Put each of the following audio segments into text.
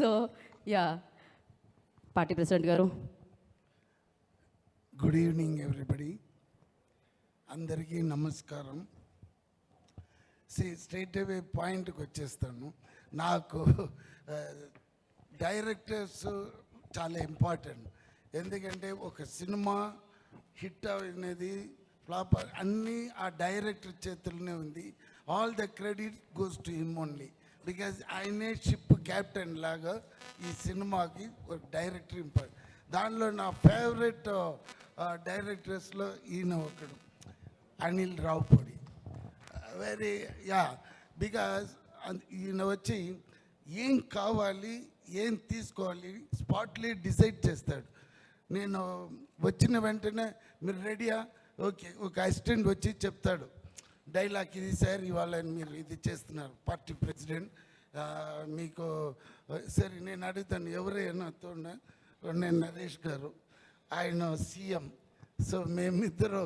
So yeah, party president గారు. Good evening everybody, అందరికీ నమస్కారం. స్ట్రైట్ అవే పాయింట్కి వచ్చేస్తాను. నాకు డైరెక్టర్స్ చాలా ఇంపార్టెంట్. ఎందుకంటే ఒక సినిమా హిట్ అనేది ఫ్లాప్ అన్నీ ఆ డైరెక్టర్ చేతుల్లోనే ఉంది. All the credit goes to him only, because ఆయనే షిప్ క్యాప్టెన్ లాగా ఈ సినిమాకి ఒక డైరెక్టర్ ఇంపార్టెంట్. దానిలో నా ఫేవరెట్ డైరెక్టర్స్లో ఈయన ఒకడు, అనిల్ రావుపూడి. వెరీ బికాజ్ ఈయన వచ్చి ఏం కావాలి ఏం తీసుకోవాలి స్పాట్లీ డిసైడ్ చేస్తాడు. నేను వచ్చిన వెంటనే మీరు రెడీయా, ఓకే, ఒక అసిస్టెంట్ వచ్చి చెప్తాడు డైలాగ్, ఇది సార్ ఇవాళ మీరు ఇది చేస్తున్నారు పార్టీ ప్రెసిడెంట్, మీకు సరే నేను అడుగుతాను ఎవరైనా తోడ, నేను నరేష్ గారు, ఆయన సీఎం. సో మేమిద్దరు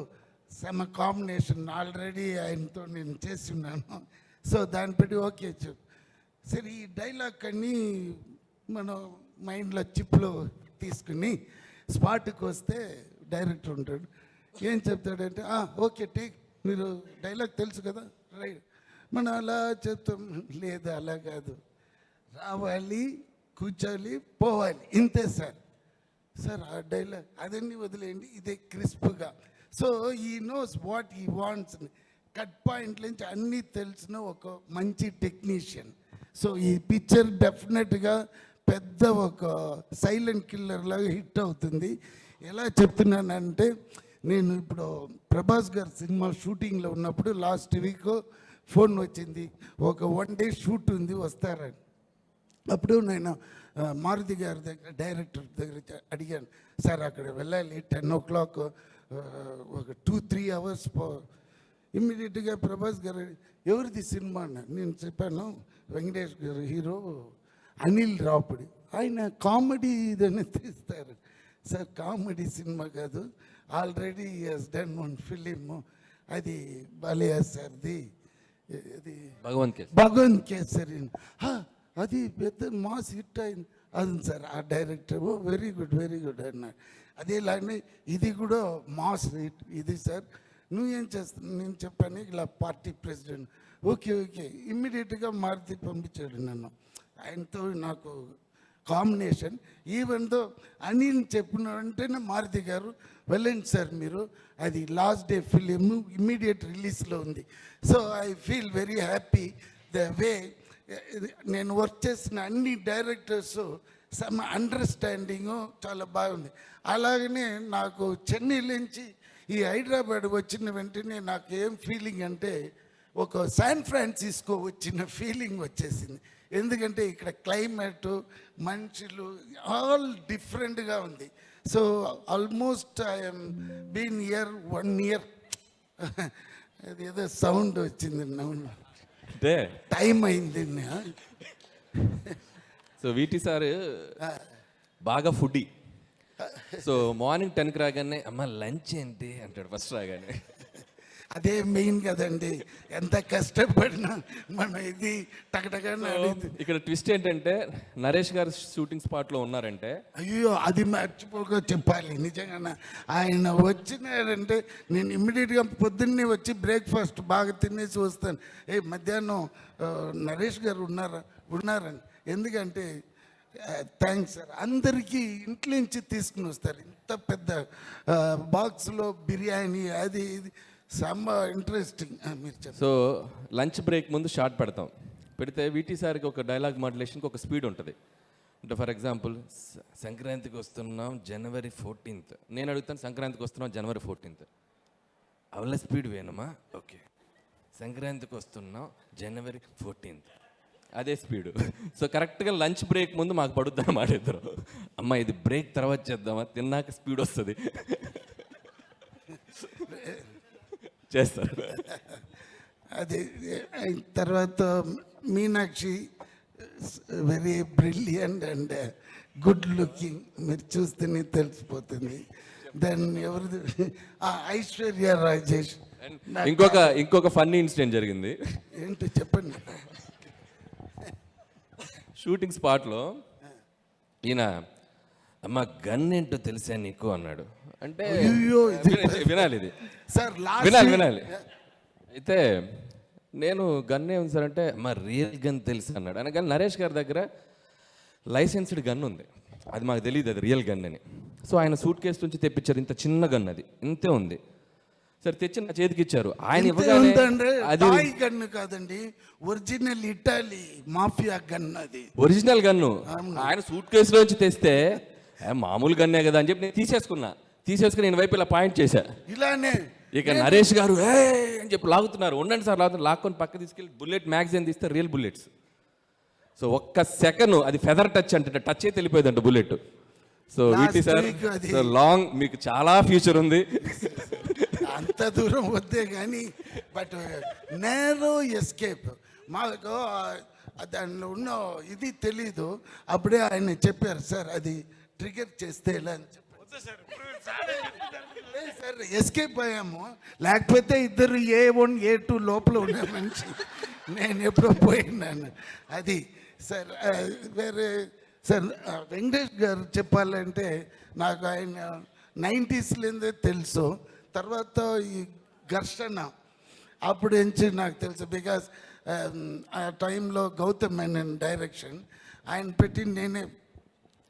సమ కాంబినేషన్ ఆల్రెడీ ఆయనతో నేను చేసి ఉన్నాను. సో దాన్ని బట్టి ఓకే చెప్పు సరే ఈ డైలాగ్ అన్నీ మనం మైండ్లో చిప్లో తీసుకుని స్పాట్కి వస్తే డైరెక్టర్ ఉంటాడు. ఏం చెప్తాడంటే ఓకే టేక్, మీరు డైలాగ్ తెలుసు కదా, రైట్. మనం అలా చెప్తాం, లేదు అలా కాదు, రావాలి కూర్చోవాలి పోవాలి, ఇంతే సార్. సార్ ఆ డైలాగ్ అదన్నీ వదిలేయండి, ఇదే క్రిస్ప్గా. సో ఈ నోస్ వాట్ ఈ వాంట్స్, కట్ పాయింట్ నుంచి అన్నీ తెలిసిన ఒక మంచి టెక్నీషియన్. సో ఈ పిక్చర్ డెఫినెట్గా పెద్ద ఒక సైలెంట్ కిల్లర్ లాగా హిట్ అవుతుంది. ఎలా చెప్తున్నానంటే, నేను ఇప్పుడు ప్రభాస్ గారి సినిమా షూటింగ్లో ఉన్నప్పుడు లాస్ట్ వీక్ ఫోన్ వచ్చింది, ఒక 1 day షూట్ ఉంది వస్తారని. అప్పుడు నేను మారుతి గారి దగ్గర డైరెక్టర్ దగ్గర అడిగాను, సార్ అక్కడ వెళ్ళాలి 10 o'clock, ఒక 2-3 hours ఇమ్మీడియట్గా ప్రభాస్ గారు ఎవరిది సినిమా అన్నారు. నేను చెప్పాను వెంకటేష్ గారు హీరో, అనిల్ రావుపూడి, ఆయన కామెడీ ఇదని తీస్తారు. సార్ కామెడీ సినిమా కాదు, ఆల్రెడీ హస్ డన్ 1 film, అది బాలయ్య సార్ది, అది భగవంత్ కేసరి, అది పెద్ద మాస్ హిట్ అయింది. అది సార్ ఆ డైరెక్టర్ వెరీ గుడ్ అన్నాడు. అదేలానే ఇది కూడా మాస్ హిట్ ఇది సార్, నువ్వేం చేస్తావు, నేను చెప్పాను ఇలా పార్టీ ప్రెసిడెంట్, ఓకే ఇమ్మీడియట్గా మారుతి పంపించాడు నన్ను. ఆయనతో నాకు కాంబినేషన్. ఈవెన్ దో అనిల్ చెప్పిన వెంటనే మారుతి గారు వెళ్ళండి సార్ మీరు, అది లాస్ట్ డే ఫిలిం ఇమ్మీడియట్ రిలీజ్లో ఉంది. So I feel very happy the way నేను వర్క్ చేసిన అన్ని డైరెక్టర్స్ సమ్ అండర్స్టాండింగు చాలా బాగుంది. అలాగనే నాకు చెన్నై నుంచి ఈ హైదరాబాద్ వచ్చిన వెంటనే నాకు ఏం ఫీలింగ్ అంటే ఒక శాన్ ఫ్రాన్సిస్కో వచ్చిన ఫీలింగ్ వచ్చేసింది. ఎందుకంటే ఇక్కడ క్లైమేటు మనుషులు ఆల్ డిఫరెంట్గా ఉంది. So almost I'm been year 1 year. అది ఏదో సౌండ్ వచ్చింది, అంటే టైం అయింది. సో వీటి సార్ బాగా ఫుడ్డీ. సో మార్నింగ్ 10కి రాగానే అమ్మ లంచ్ ఏంటి అంటాడు ఫస్ట్ రాగానే. అదే మెయిన్ కదండి, ఎంత కష్టపడినా మనం ఇది టకటగానే. ఇక్కడ ట్విస్ట్ ఏంటంటే నరేష్ గారు షూటింగ్ స్పాట్లో ఉన్నారంటే, అయ్యో అది మర్చిపోక చెప్పాలి నిజంగా. ఆయన వచ్చినారంటే నేను ఇమ్మీడియట్గా పొద్దున్నే వచ్చి బ్రేక్ఫాస్ట్ బాగా తినేసి వస్తాను. మధ్యాహ్నం నరేష్ గారు ఉన్నారని, ఎందుకంటే థ్యాంక్స్ సార్, అందరికీ ఇంట్లో నుంచి తీసుకుని వస్తారు ఇంత పెద్ద బాక్స్లో బిర్యానీ, అది ఇది చాలా ఇంట్రెస్టింగ్. మీరు చెప్పండి. సో లంచ్ బ్రేక్ ముందు షార్ట్ పెడితే వీటి సార్కి ఒక డైలాగ్ మాడ్యులేషన్కి ఒక స్పీడ్ ఉంటుంది. అంటే ఫర్ ఎగ్జాంపుల్ సంక్రాంతికి వస్తున్నాం January 14th, నేను అడుగుతాను సంక్రాంతికి వస్తున్నాం January 14th, అవల స్పీడ్ వేణమా, ఓకే సంక్రాంతికి వస్తున్నాం January 14th, అదే స్పీడు. సో కరెక్ట్గా లంచ్ బ్రేక్ ముందు మాకు పడుద్ది అన్నమాట. ఇద్దరు అమ్మ ఇది బ్రేక్ తర్వాత చేద్దామా, తిన్నాక స్పీడ్ వస్తుంది చేస్తారు. అది తర్వాత Meenakshi very brilliant and good looking, మీరు చూస్తేనే తెలిసిపోతుంది. దెన్ ఎవరిది ఐశ్వర్య రాజేష్. ఇంకొక ఫన్నీ ఇన్సిడెంట్ జరిగింది. ఏంటో చెప్పండి. షూటింగ్ స్పాట్లో ఈయన అమ్మ గన్ ఏంటో తెలుసా నీకు అన్నాడు. అంటే అయ్యో, వినాలి ఇది, సార్ వినాలి. అయితే నేను గన్ ఏముంది సార్ అంటే మా రియల్ గన్ తెలుసు అన్నాడు. అనగానే నరేష్ గారి దగ్గర లైసెన్స్డ్ గన్ ఉంది, అది మాకు తెలియదు అది రియల్ గన్ అని. సో ఆయన సూట్ కేసు నుంచి తెప్పించారు, ఇంత చిన్న గన్, అది ఇంతే ఉంది. సరే తెచ్చి నా చేతికి ఇచ్చారు. ఆయన ఇవ్వగానే అది గన్ కాదండి, ఒరిజినల్ ఇటాలీ మాఫియా గన్, అది ఒరిజినల్ గన్ను. ఆయన సూట్ కేసులోంచి తెస్తే మామూలు గన్నే కదా అని చెప్పి నేను తీసేసుకుని నేను వైపు ఇలా పాయింట్ చేశా. ఇలానే ఇక నరేష్ గారు ఏ అని చెప్పి లాగుతున్నారు. ఉండండి సార్ లాగుతున్నారు. లాక్కొని పక్క తీసుకెళ్ళి బుల్లెట్ మ్యాగజైన్ తీస్తే రియల్ బుల్లెట్స్. సో ఒక్క సెకండ్ అది ఫెదర్ టచ్ అంటే టచ్ అయితే వెళ్ళిపోయిందంట బుల్లెట్. సో వీటి సార్ సో లాంగ్ మీకు చాలా ఫ్యూచర్ ఉంది. అంత దూరం వద్దే కానీ బట్ నేరో ఎస్కేప్ మాకు దానిలో ఉన్న ఇది తెలీదు. అప్పుడే ఆయన చెప్పారు సార్ అది ట్రిగర్ చేస్తే ఎలా అని చెప్పారు. సార్ ఎస్కేప్ అయ్యాము, లేకపోతే ఇద్దరు A1 A2 లోపల ఉన్న మనిషి నేను ఎప్పుడో పోయినాను. అది సార్ వేరే సార్ వెంకటేష్ గారు చెప్పాలంటే నాకు ఆయన 90s తెలుసు. తర్వాత ఈ ఘర్షణ అప్పుడు నుంచి నాకు తెలుసు. బికాస్ ఆ టైంలో గౌతమ్ మేనన్ డైరెక్షన్ ఆయన పెట్టి నేనే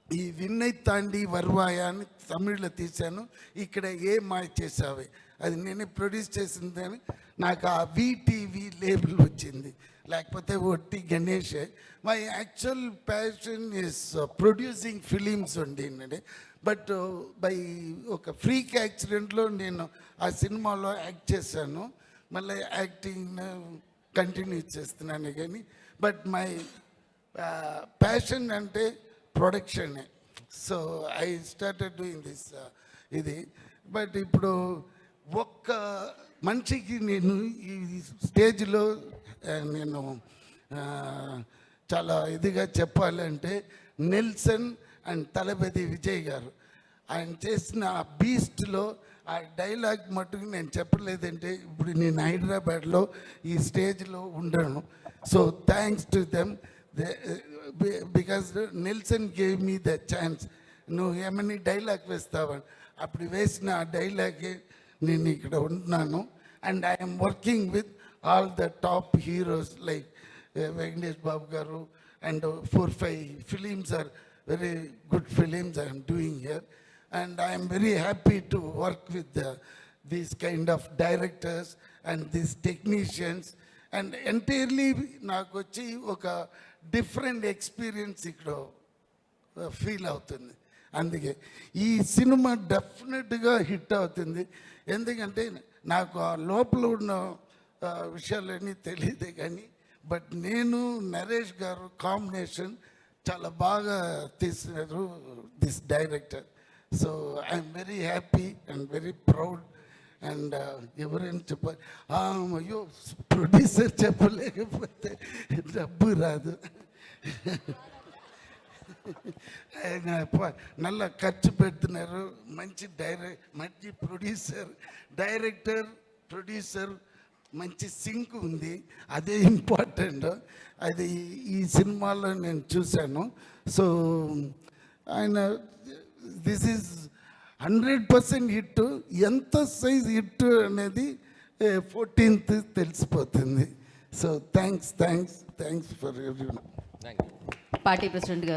ఈ విన్నై తాండి వర్వాయ అని తమిళ్లో తీశాను. ఇక్కడ ఏ మాయ చేసావే అది నేనే ప్రొడ్యూస్ చేసిందని నాకు ఆ VTV లేబుల్ వచ్చింది, లేకపోతే ఒట్టి Ganesh. My actual passion is producing films ఉండిందండి. బట్ బై ఒక ఫ్రీక్ యాక్సిడెంట్లో నేను ఆ సినిమాలో యాక్ట్ చేశాను. మళ్ళీ యాక్టింగ్ కంటిన్యూ చేస్తున్నాను కానీ బట్ మై ప్యాషన్ అంటే ప్రొడక్షనే. So I started doing this ఇది. బట్ ఇప్పుడు ఒక్క మనిషికి నేను ఈ స్టేజ్లో నేను చాలా ఇదిగా చెప్పాలంటే నెల్సన్ అండ్ తలపతి విజయ్ గారు ఆయన చేసిన ఆ బీస్ట్లో ఆ డైలాగ్ మటుకు నేను చెప్పలేదంటే ఇప్పుడు నేను హైదరాబాద్లో ఈ స్టేజ్లో ఉండను. So thanks to them because Nelson gave me the chance. నువ్వు ఏమని డైలాగ్ వేస్తావని అప్పుడు వేసిన ఆ డైలాగే నేను ఇక్కడ ఉంటున్నాను. And I'm working with all the top heroes like Venkatesh Babu garu and 4-5 films are very good films I am doing here, and I am very happy to work with these kind of directors and these technicians, and entirely నాకు వచ్చి ఒక different experience ఇక్కడ feel అవుతుంది. అందుకే ఈ cinema డెఫినెట్గా hit అవుతుంది. ఎందుకంటే నాకు ఆ లోపల ఉన్న విషయాలన్నీ తెలియదే కానీ బట్ నేను నరేష్ గారు కాంబినేషన్ చాలా బాగా తీసినారు this director. So I'm very happy and very proud. And ఎవరైనా చెప్పాలి అయ్యో ప్రొడ్యూసర్ చెప్పలేకపోతే డబ్బు రాదు. ఆయన నల్ల ఖర్చు పెడుతున్నారు. మంచి మంచి డైరెక్టర్ ప్రొడ్యూసర్ మంచి సింక్ ఉంది, అదే ఇంపార్టెంట్. అది ఈ సినిమాలో నేను చూశాను. సో ఆయన దిస్ ఈజ్ 100% హిట్. ఎంత సైజ్ హిట్ అనేది 14th తెలిసిపోతుంది. So thanks for everyone. Party president గారు.